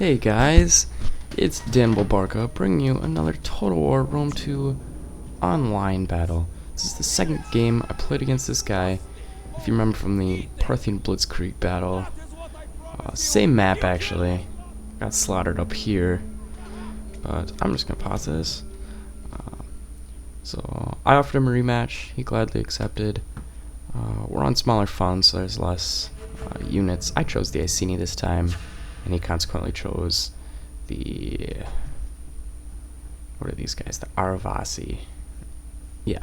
Hey guys, it's Dan Barca bringing you another Total War Rome 2 online battle. This is the second game I played against this guy. If you remember from the Parthian Blitzkrieg battle, same map actually. Got slaughtered up here, but I'm just gonna pause this. So I offered him a rematch. He gladly accepted. We're on smaller funds, so there's less units. I chose the Iceni this time, and he consequently chose the... what are these guys? The Aravasi. Yeah.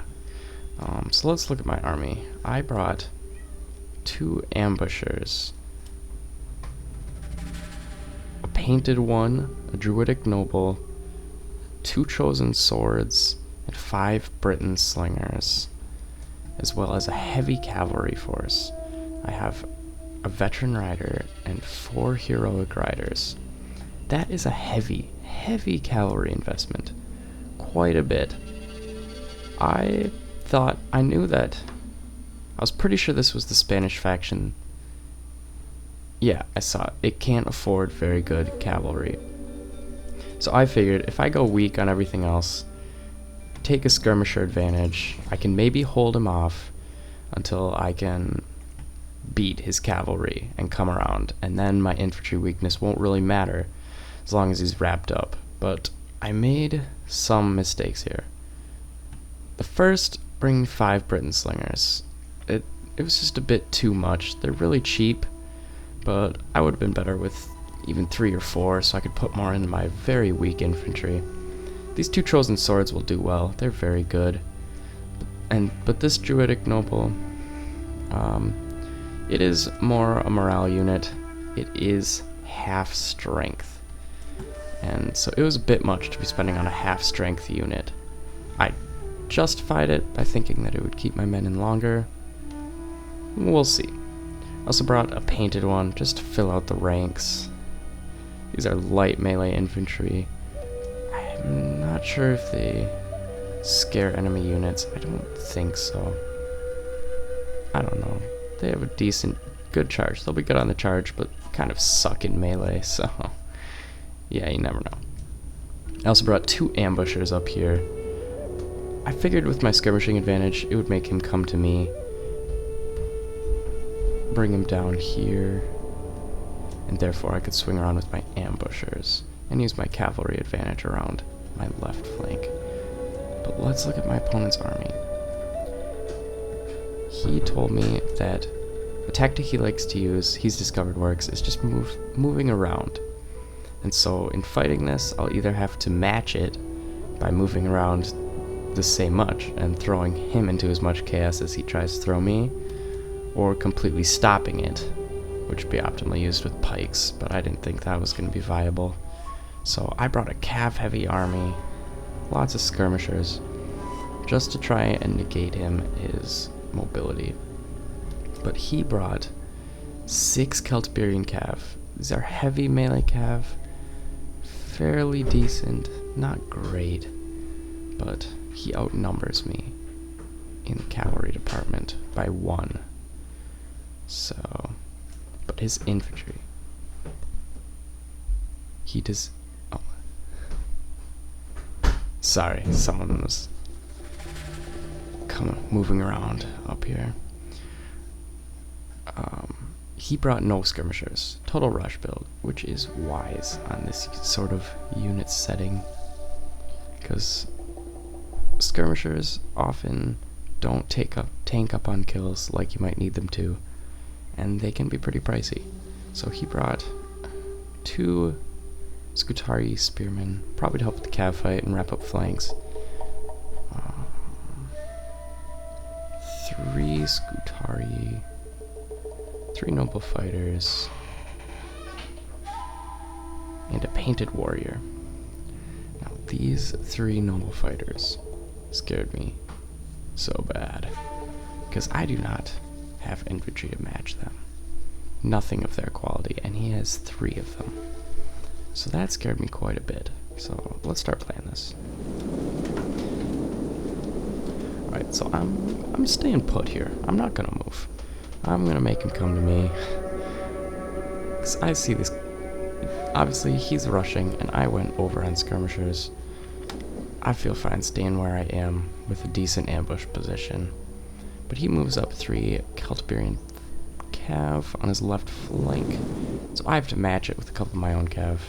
So let's look at my army. I brought 2 ambushers. A painted one, a druidic noble, 2 chosen swords, and 5 Briton slingers, as well as a heavy cavalry force. I have a veteran rider and 4 heroic riders. That is a heavy cavalry investment. Quite a bit. I knew that. I was pretty sure this was the Spanish faction. Yeah, I saw it. It can't afford very good cavalry. So I figured if I go weak on everything else, take a skirmisher advantage, I can maybe hold him off until I can beat his cavalry and come around, and then my infantry weakness won't really matter as long as he's wrapped up. But I made some mistakes here. The first, bringing 5 Briton slingers. It was just a bit too much. They're really cheap, but I would have been better with even 3 or 4, so I could put more into my very weak infantry. These 2 chosen swords will do well. They're very good. But this druidic noble, it is more a morale unit. It is half strength, and so it was a bit much to be spending on a half strength unit. I justified it by thinking that it would keep my men in longer. We'll see. I also brought a painted one just to fill out the ranks. These are light melee infantry. I'm not sure if they scare enemy units. I don't think so. I don't know. They have a good charge. They'll be good on the charge, but kind of suck in melee, so yeah, you never know. I also brought 2 ambushers up here. I figured with my skirmishing advantage, it would make him come to me. Bring him down here, and therefore I could swing around with my ambushers and use my cavalry advantage around my left flank. But let's look at my opponent's army. He told me that the tactic he likes to use, he's discovered works, is just moving around. And so in fighting this, I'll either have to match it by moving around the same much and throwing him into as much chaos as he tries to throw me, or completely stopping it, which would be optimally used with pikes, but I didn't think that was going to be viable. So I brought a cav-heavy army, lots of skirmishers, just to try and negate his mobility. But he brought 6 Celtiberian cav. These are heavy melee cav, fairly decent, not great, but he outnumbers me in the cavalry department by 1. So, but his infantry, he does... oh. Sorry, someone was moving around up here. He brought no skirmishers. Total rush build, which is wise on this sort of unit setting, because skirmishers often don't tank up on kills like you might need them to, and they can be pretty pricey. So he brought 2 Scutari spearmen, probably to help with the cav fight and wrap up flanks. 3 Scutari, 3 noble fighters, and a painted warrior. Now these 3 noble fighters scared me so bad, because I do not have infantry to match them. Nothing of their quality, and he has 3 of them. So that scared me quite a bit. So let's start playing this. Alright, so I'm staying put here. I'm not gonna move. I'm gonna make him come to me. 'Cause I see this obviously he's rushing, and I went over on skirmishers. I feel fine staying where I am with a decent ambush position. But he moves up 3 Celtiberian cav on his left flank, so I have to match it with a couple of my own cav,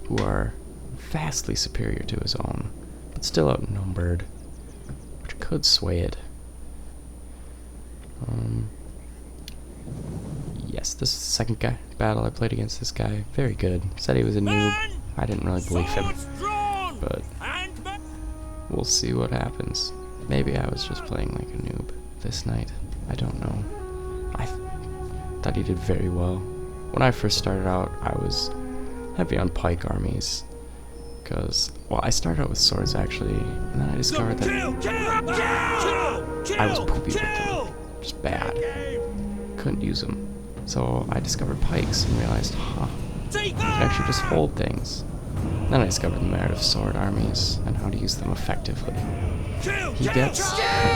who are vastly superior to his own, but still outnumbered, which could sway it. Yes, this is the second battle I played against this guy. Very good. Said he was a noob. I didn't really believe him, but we'll see what happens. Maybe I was just playing like a noob this night. I don't know. I thought he did very well. When I first started out, I was heavy on pike armies, because, well, I started out with swords actually, and then I discovered that I was poopy with them. Just bad. Couldn't use them. So I discovered pikes and realized, I can actually just hold things. Then I discovered the merit of sword armies and how to use them effectively. He gets a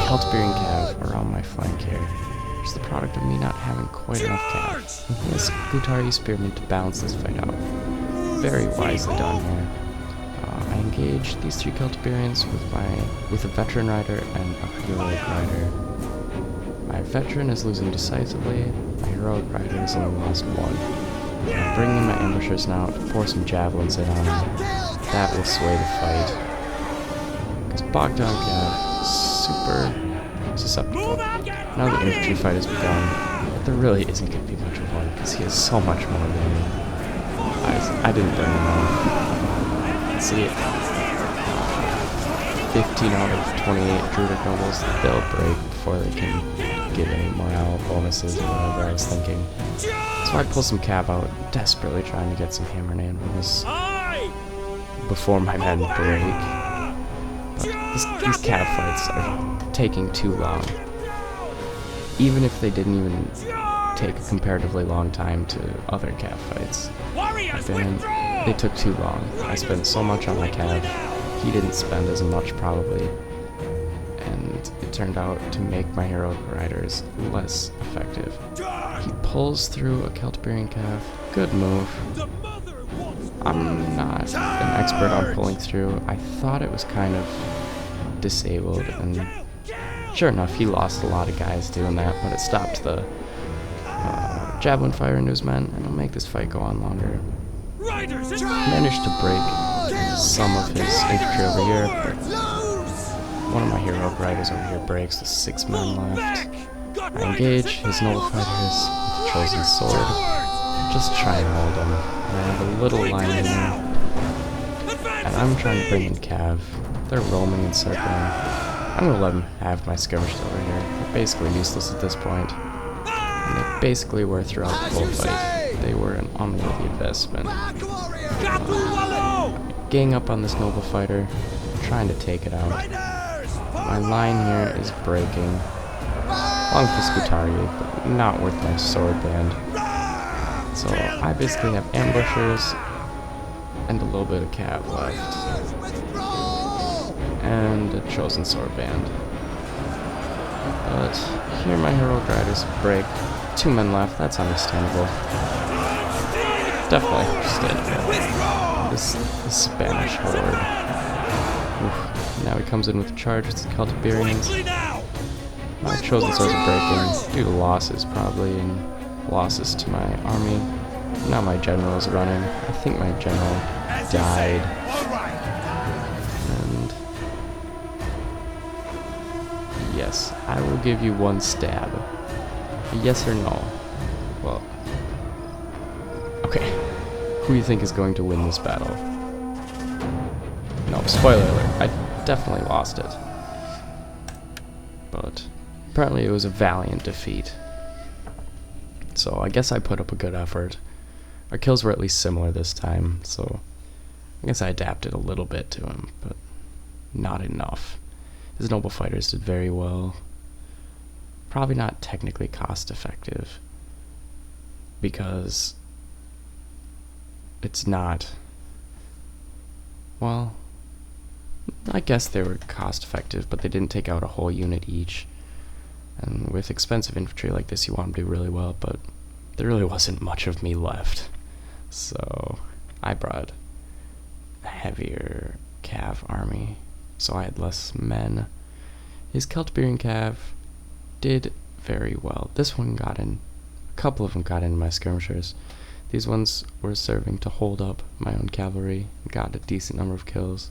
Celtiberian cav around my flank here, which is the product of me not having quite enough cav. He has Gutari Spearmen to balance this fight out. Very wisely done here. I engage these 3 Celtiberians with a veteran rider and a heroic rider. My veteran is losing decisively, my heroic rider has only lost 1. I'm bringing in my ambushers now to pour some javelins in on him. That will sway the fight. Because Bogdan Cav is super susceptible. Now the infantry fight has begun, but there really isn't going to be much of one, because he has so much more than me. I didn't bring him on. See, 15 out of 28 Druidic nobles, they'll break before they can give any morale bonuses or whatever I was thinking. So I pull some cav out, desperately trying to get some hammer and anvils before my men break. But these cav fights are taking too long. Even if they didn't even take a comparatively long time to other cav fights, they took too long. I spent so much on my cav, he didn't spend as much probably, and it turned out to make my heroic riders less effective. He pulls through a Celtiberian cav. Good move. I'm not an expert on pulling through. I thought it was kind of disabled, and sure enough, he lost a lot of guys doing that, but it stopped the javelin fire into his men, and it'll make this fight go on longer. Managed to break some of his infantry over here, but one of my heroic riders over here breaks with 6 men left. I engage his noble fighters with the chosen sword. Just try and hold him. I have a little line in there, and I'm trying to bring in cav. They're roaming and circling. I'm gonna let them have my skirmishers over here. They're basically useless at this point. And they basically were throughout the whole fight. They were an unworthy investment. Gang up on this noble fighter, trying to take it out. My line here is breaking. Long for Scutari, but not worth my sword band. So I basically have ambushers and a little bit of cav left. And a chosen sword band. But here my heroic riders break. 2 men left, that's understandable. Definitely understandable. This Spanish horde. Oof. Now he comes in with a charge with the Celtiberians. My chosen swords are breaking due to losses probably, and losses to my army. Now my general is running. I think my general died. And yes, I will give you 1 stab. Yes or no? Well, okay. Who do you think is going to win this battle? No, spoiler alert. I definitely lost it. But apparently it was a valiant defeat. So I guess I put up a good effort. Our kills were at least similar this time, so I guess I adapted a little bit to him, but not enough. His noble fighters did very well. Probably not technically cost effective, because it's not, well, I guess they were cost effective, but they didn't take out a whole unit each. And with expensive infantry like this, you want them to do really well, but there really wasn't much of me left. So brought a heavier cav army, so I had less men. His Celtiberian cav did very well. This one got in, a couple of them got in my skirmishers. These ones were serving to hold up my own cavalry, got a decent number of kills.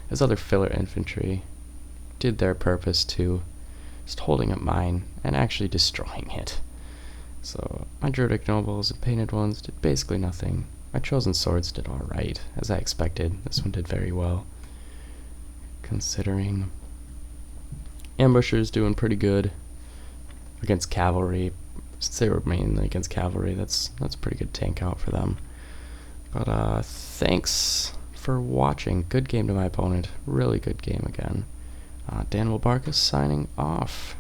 His other filler infantry did their purpose too, just holding up mine and actually destroying it. So my Druidic nobles and painted ones did basically nothing. My chosen swords did alright, as I expected. This one did very well, considering. Ambushers doing pretty good against cavalry. Since they were mainly against cavalry, that's a pretty good tank out for them. But thanks for watching. Good game to my opponent. Really good game again. Dan Wilbarkas signing off.